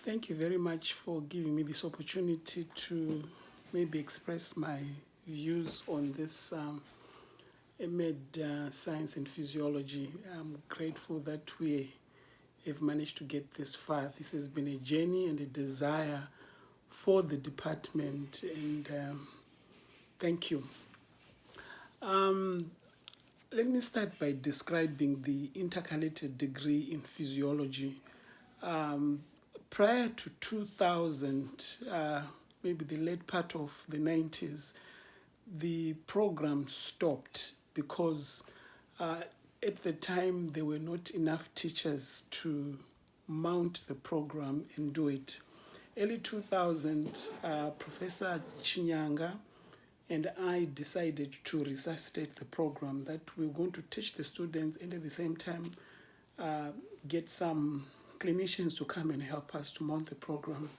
Thank you very much for giving me this opportunity to maybe express my views on this MMed Science and Physiology. I'm grateful that we have managed to get this far. This has been a journey and a desire for the department, and thank you. Let me start by describing the intercalated degree in physiology. Prior to 2000, maybe the late part of the 90s, the program stopped because at the time there were not enough teachers to mount the program and do it. Early 2000, Professor Chinyanga and I decided to resuscitate the program, that we were going to teach the students and at the same time get some clinicians to come and help us to mount the program.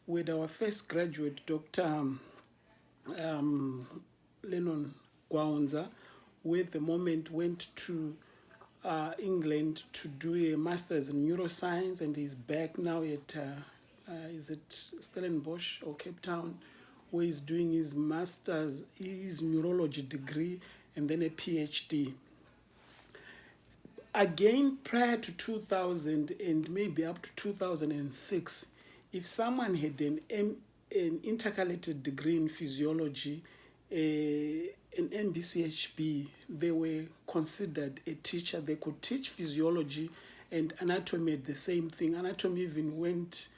With our first graduate, Dr. Lennon Gwaunza, who at the moment went to England to do a master's in neuroscience, and he's back now at, is it Stellenbosch or Cape Town, where he's doing his master's, his neurology degree, and then a PhD. Again, prior to 2000 and maybe up to 2006, if someone had an intercalated degree in physiology, an MBCHB, they were considered a teacher. They could teach physiology and anatomy at the same thing. Anatomy even went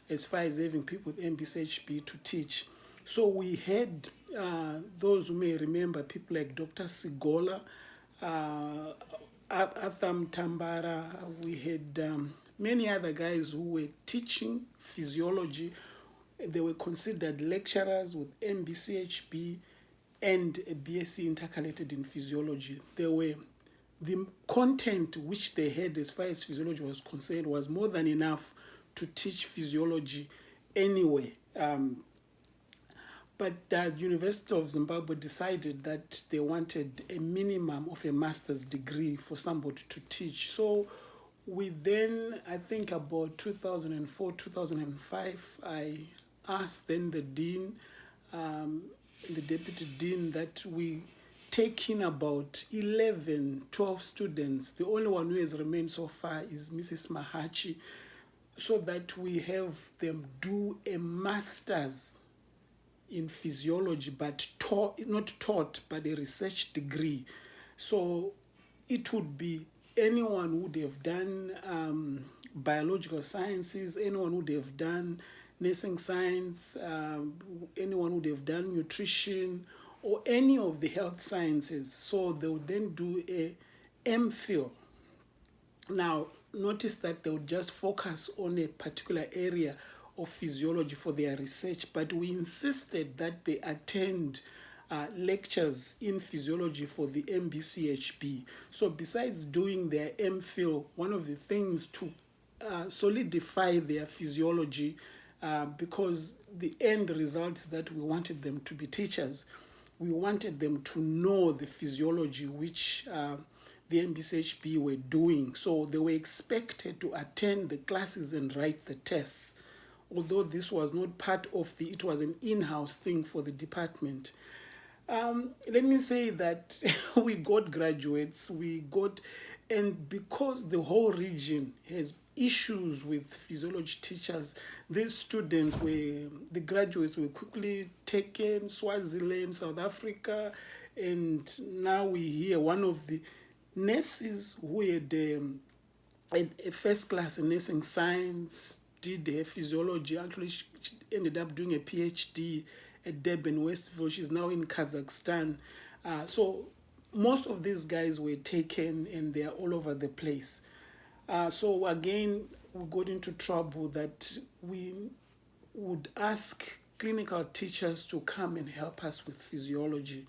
as far as having people with MBCHB to teach. So we had those who may remember, people like Dr. Sigola, Atham Tambara. We had many other guys who were teaching physiology. They were considered lecturers with MBCHB and a BSc intercalated in physiology. The content which they had as far as physiology was concerned was more than enough to teach physiology anyway. But the University of Zimbabwe decided that they wanted a minimum of a master's degree for somebody to teach. So we then, I think about 2004, 2005, I asked then the dean, the deputy dean, that we take in about 11, 12 students. The only one who has remained so far is Mrs. Mahachi, so that we have them do a master's in physiology, but not taught, but a research degree. So it would be anyone who would have done biological sciences, anyone who would have done nursing science, anyone who would have done nutrition, or any of the health sciences. So they would then do a MPhil. Now, notice that they would just focus on a particular area of physiology for their research, but we insisted that they attend lectures in physiology for the MBCHB. So besides doing their MPhil, one of the things to solidify their physiology, because the end result is that we wanted them to be teachers. We wanted them to know the physiology which the MBCHB were doing. So they were expected to attend the classes and write the tests, although this was not part of it was an in-house thing for the department. Let me say that we got graduates, and because the whole region has issues with physiology teachers, the graduates were quickly taken, Swaziland, South Africa, and now we hear one of the nurses who had a first class in nursing science, did her physiology, actually she ended up doing a PhD at Durban, Westville. She's now in Kazakhstan. So most of these guys were taken and they're all over the place. So again, we got into trouble that we would ask clinical teachers to come and help us with physiology.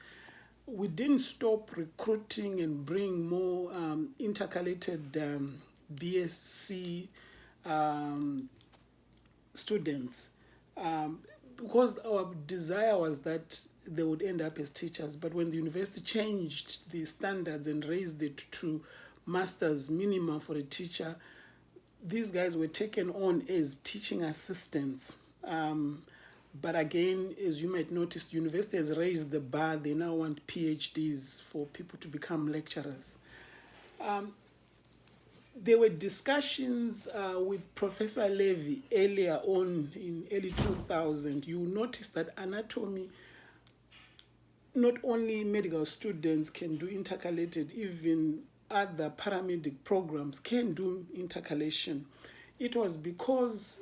We didn't stop recruiting and bring more intercalated BSc students, because our desire was that they would end up as teachers. But when the university changed the standards and raised it to master's minimum for a teacher, these guys were taken on as teaching assistants. But again, as you might notice, the university has raised the bar. They now want PhDs for people to become lecturers. There were discussions with Professor Levy earlier on in early 2000. You notice that anatomy, not only medical students can do intercalated, even other paramedic programs can do intercalation. It was because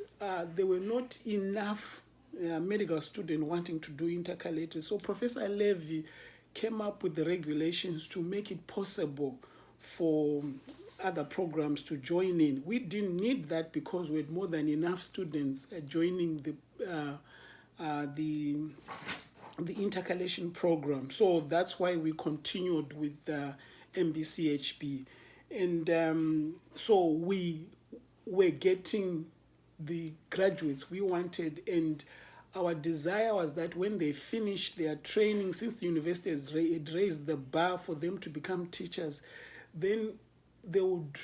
there were not enough medical students wanting to do intercalated. So Professor Levy came up with the regulations to make it possible for other programs to join in. We didn't need that because we had more than enough students joining the intercalation program. So that's why we continued with MBCHB. And so we were getting the graduates we wanted, and our desire was that when they finished their training, since the university had raised the bar for them to become teachers, then they would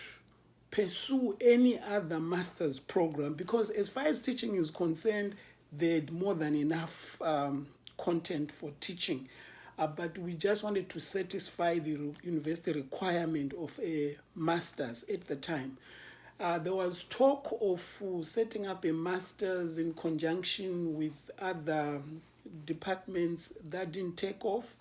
pursue any other master's program, because as far as teaching is concerned, they had more than enough content for teaching. But we just wanted to satisfy the university requirement of a master's at the time. There was talk of setting up a master's in conjunction with other departments. That didn't take off.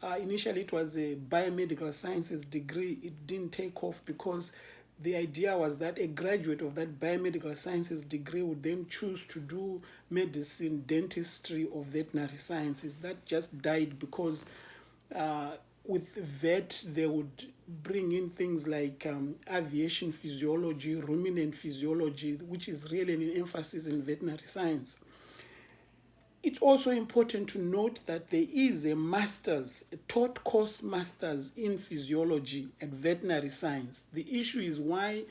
Initially, it was a biomedical sciences degree. It didn't take off because the idea was that a graduate of that biomedical sciences degree would then choose to do medicine, dentistry, or veterinary sciences. That just died because with vet, they would bring in things like aviation physiology, ruminant physiology, which is really an emphasis in veterinary science. It's also important to note that there is a master's, a taught course master's in physiology and veterinary science. The issue is why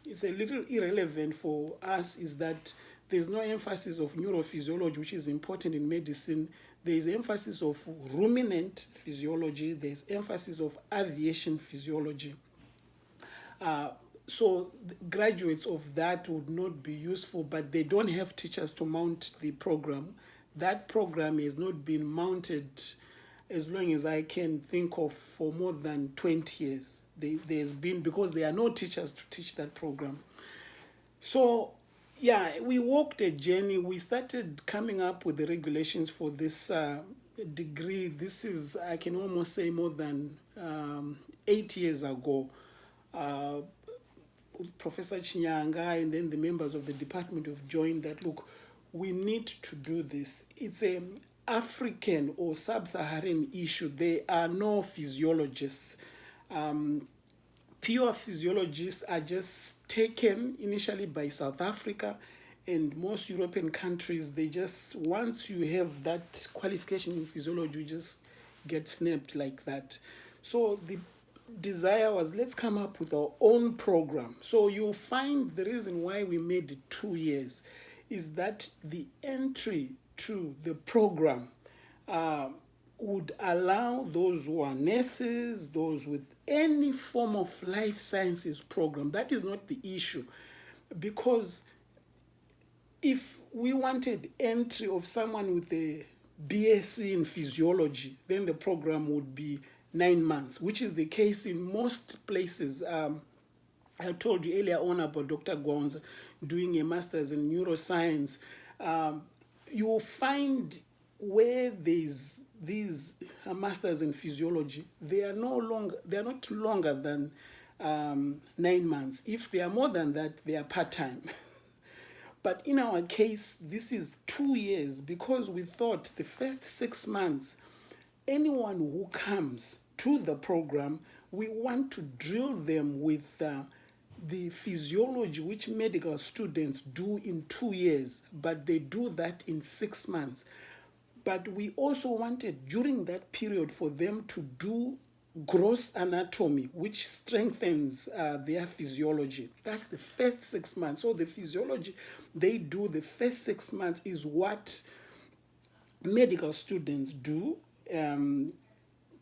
it's a little irrelevant for us is that there's no emphasis of neurophysiology, which is important in medicine. There's emphasis of ruminant physiology. There's emphasis of aviation physiology. So graduates of that would not be useful, but they don't have teachers to mount the program. That program has not been mounted, as long as I can think of, for more than 20 years. There's been, because there are no teachers to teach that program. So, yeah, we walked a journey. We started coming up with the regulations for this degree. This is, I can almost say, more than 8 years ago. Professor Chinyanga and then the members of the department have joined that, look, we need to do this. It's an African or sub-Saharan issue. There are no physiologists. Pure physiologists are just taken initially by South Africa and most European countries. They just, once you have that qualification in physiology, you just get snapped like that. So the desire was, let's come up with our own program. So you'll find the reason why we made it 2 years is that the entry to the program would allow those who are nurses, those with any form of life sciences program. That is not the issue, because if we wanted entry of someone with a BSc in physiology, then the program would be 9 months, which is the case in most places. I told you earlier on about Dr. Gwanza doing a master's in neuroscience. You will find where there's these masters in physiology, they are not longer than 9 months. If they are more than that, they are part-time. But in our case, this is 2 years, because we thought the first 6 months, anyone who comes to the program, we want to drill them with the physiology which medical students do in 2 years, but they do that in 6 months. But we also wanted during that period for them to do gross anatomy, which strengthens their physiology. That's the first 6 months. So the physiology they do the first 6 months is what medical students do.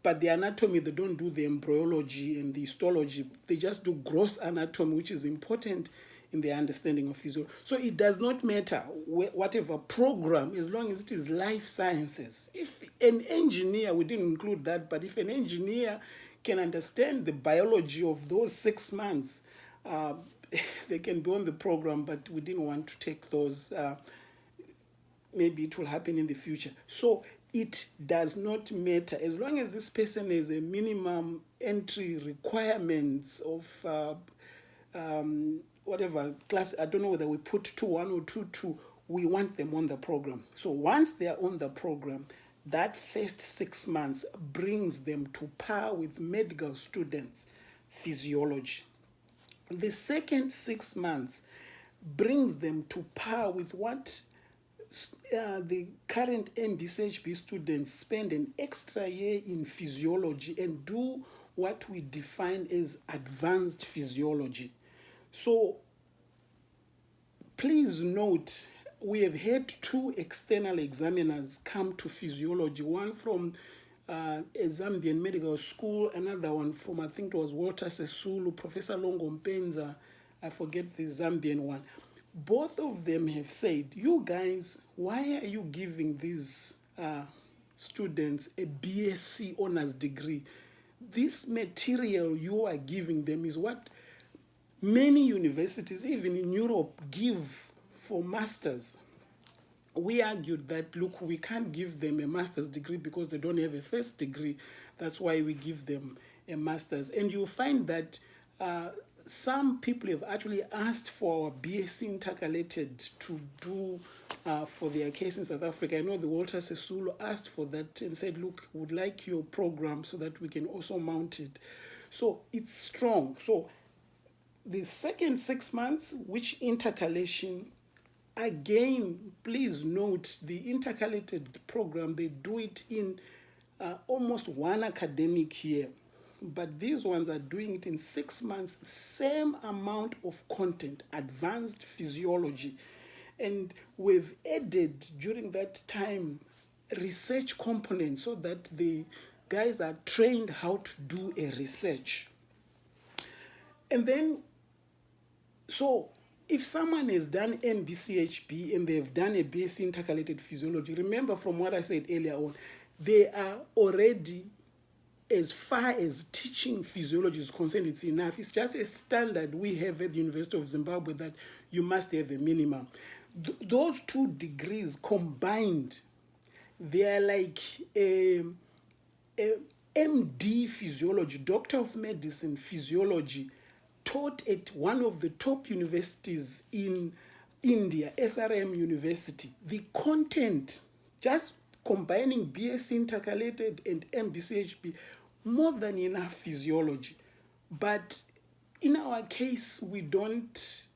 But the anatomy, they don't do the embryology and the histology. They just do gross anatomy, which is important in their understanding of physiology. So it does not matter whatever program, as long as it is life sciences. If an engineer, we didn't include that, but if an engineer can understand the biology of those 6 months, they can be on the program, but we didn't want to take those. Maybe it will happen in the future. So it does not matter. As long as this person has a minimum entry requirements of whatever class, I don't know whether we put 2-1 or 2-2, we want them on the program. So once they are on the program, that first 6 months brings them to par with medical students, physiology. The second 6 months brings them to par with what the current MBCHB students spend an extra year in physiology and do what we define as advanced physiology. So please note, we have had 2 external examiners come to physiology, one from a Zambian medical school, another one from, I think it was Walter Sisulu, Professor Longo Mpenza, I forget the Zambian one. Both of them have said, you guys, why are you giving these students a BSc honors degree? This material you are giving them is what many universities, even in Europe, give for masters. We argued that, look, we can't give them a master's degree because they don't have a first degree. That's why we give them a master's. And you'll find that some people have actually asked for BSc Intercalated to do for their case in South Africa. I know the Walter Sisulu asked for that and said, look, would like your program so that we can also mount it. So it's strong. So the second 6 months, which intercalation, again, please note the intercalated program, they do it in almost 1 academic year. But these ones are doing it in 6 months, same amount of content, advanced physiology. And we've added during that time research components so that the guys are trained how to do a research. And then, so if someone has done MBCHB and they've done a BSc Intercalated Physiology, remember from what I said earlier on, they are already, as far as teaching physiology is concerned, it's enough. It's just a standard we have at the University of Zimbabwe that you must have a minimum. Those 2 degrees combined, they are like a MD physiology, Doctor of Medicine physiology, taught at one of the top universities in India, SRM University. The content, just combining BSc Intercalated and MBCHB, more than enough physiology. But in our case, we don't,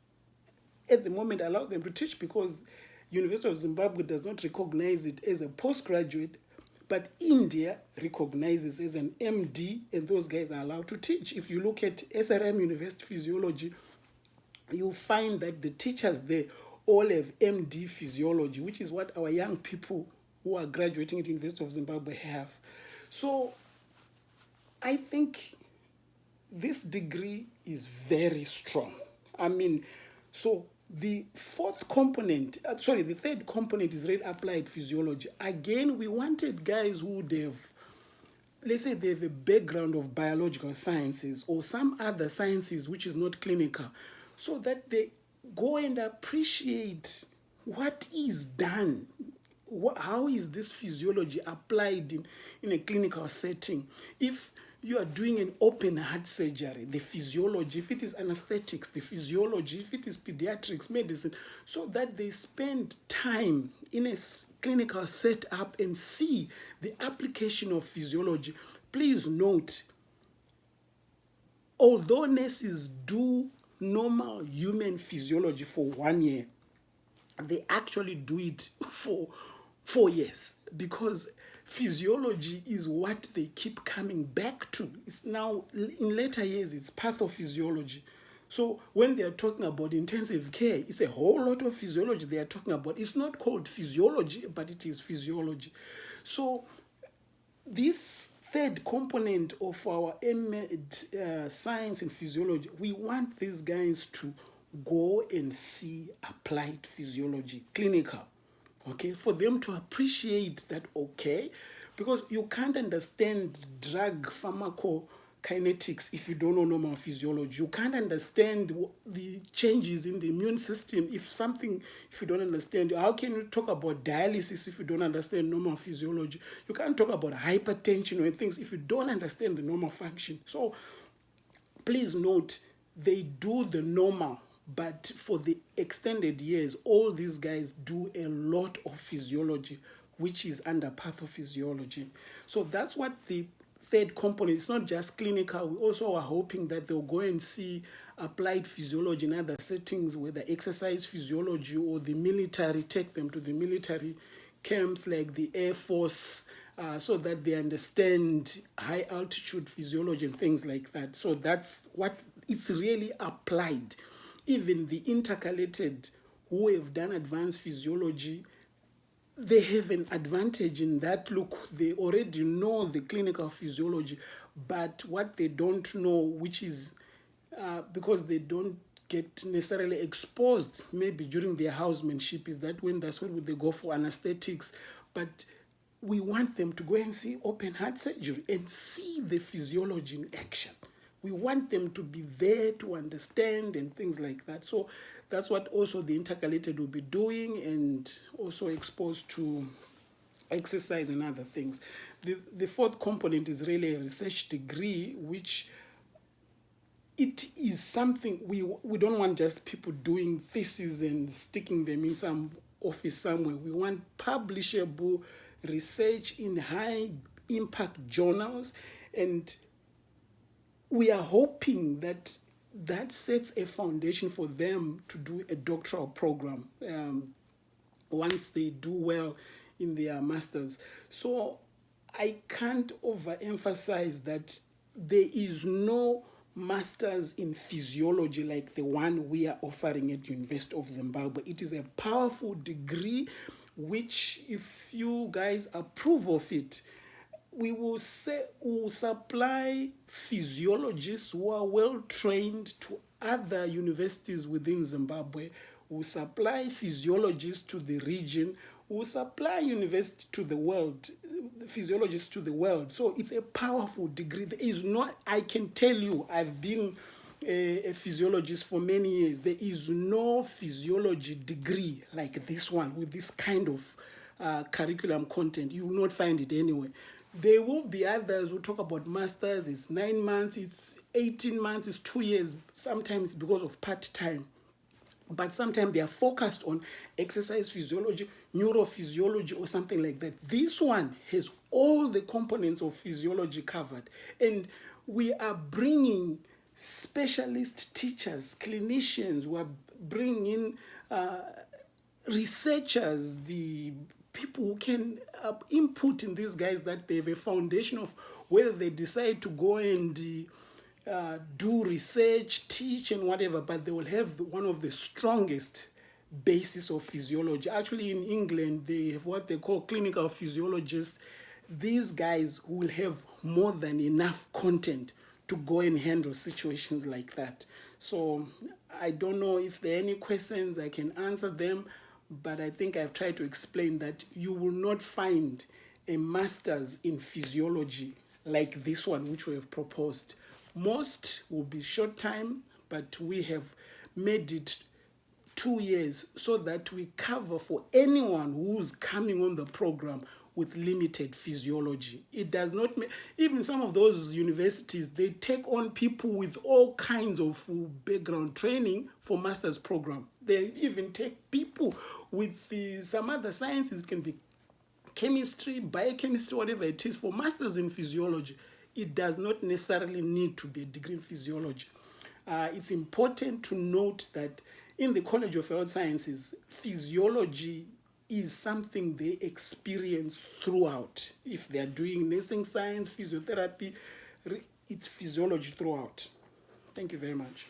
at the moment, allow them to teach because University of Zimbabwe does not recognize it as a postgraduate, but India recognizes as an MD, and those guys are allowed to teach. If you look at SRM University Physiology, you'll find that the teachers there all have MD Physiology, which is what our young people who are graduating at the University of Zimbabwe have. So I think this degree is very strong. I mean, so the third component is really applied physiology. Again, we wanted guys who would have, let's say they have a background of biological sciences or some other sciences which is not clinical, so that they go and appreciate what is done. How is this physiology applied in a clinical setting? If you are doing an open heart surgery, the physiology, if it is anesthetics, the physiology, if it is pediatrics, medicine, so that they spend time in a clinical setup and see the application of physiology. Please note, although nurses do normal human physiology for 1 year, they actually do it for 4 years because physiology is what they keep coming back to. It's now, in later years, it's pathophysiology. So when they are talking about intensive care, it's a whole lot of physiology they are talking about. It's not called physiology, but it is physiology. So this third component of our MMed science and physiology, we want these guys to go and see applied physiology, clinical, okay, for them to appreciate that, okay, because you can't understand drug pharmacokinetics if you don't know normal physiology. You can't understand the changes in the immune system if you don't understand. How can you talk about dialysis if you don't understand normal physiology? You can't talk about hypertension or things if you don't understand the normal function. So please note, they do the normal, but for the extended years, all these guys do a lot of physiology, which is under pathophysiology. So that's what the third component, it's not just clinical. We also are hoping that they'll go and see applied physiology in other settings, whether exercise physiology or the military, take them to the military camps like the Air Force, so that they understand high altitude physiology and things like that. So that's what it's really applied. Even the intercalated who have done advanced physiology, they have an advantage in that, look, they already know the clinical physiology, but what they don't know, which is because they don't get necessarily exposed maybe during their housemanship, is that that's when they go for anesthetics. But we want them to go and see open heart surgery and see the physiology in action. We want them to be there to understand and things like that. So that's what also the intercalated will be doing, and also exposed to exercise and other things. The fourth component is really a research degree, which it is something we don't want just people doing theses and sticking them in some office somewhere. We want publishable research in high impact journals, and we are hoping that that sets a foundation for them to do a doctoral program once they do well in their masters. So I can't overemphasize that there is no masters in physiology like the one we are offering at University of Zimbabwe. It is a powerful degree which, if you guys approve of it, we will supply physiologists who are well trained to other universities within Zimbabwe. We'll supply physiologists to the region. We'll supply university to the world, physiologists to the world. So it's a powerful degree. There is not, I can tell you, I've been a physiologist for many years. There is no physiology degree like this one with this kind of curriculum content. You will not find it anywhere. There will be others who talk about masters. It's 9 months, it's 18 months, it's 2 years, sometimes because of part-time. But sometimes they are focused on exercise physiology, neurophysiology, or something like that. This one has all the components of physiology covered. And we are bringing specialist teachers, clinicians, we are bringing in researchers, the people who can input in these guys, that they have a foundation of whether they decide to go and do research, teach, and whatever, but they will have one of the strongest basis of physiology. Actually, in England, they have what they call clinical physiologists. These guys will have more than enough content to go and handle situations like that. So I don't know if there are any questions, I can answer them, but I think I've tried to explain that you will not find a master's in physiology like this one, which we have proposed. Most will be short time, but we have made it 2 years so that we cover for anyone who's coming on the program with limited physiology. It does not make, even some of those universities, they take on people with all kinds of background training for master's program. They even take people with some other sciences, it can be chemistry, biochemistry, whatever it is, for masters in physiology. It does not necessarily need to be a degree in physiology. It's important to note that in the College of Health Sciences, physiology is something they experience throughout. If they are doing nursing science, physiotherapy, it's physiology throughout. Thank you very much.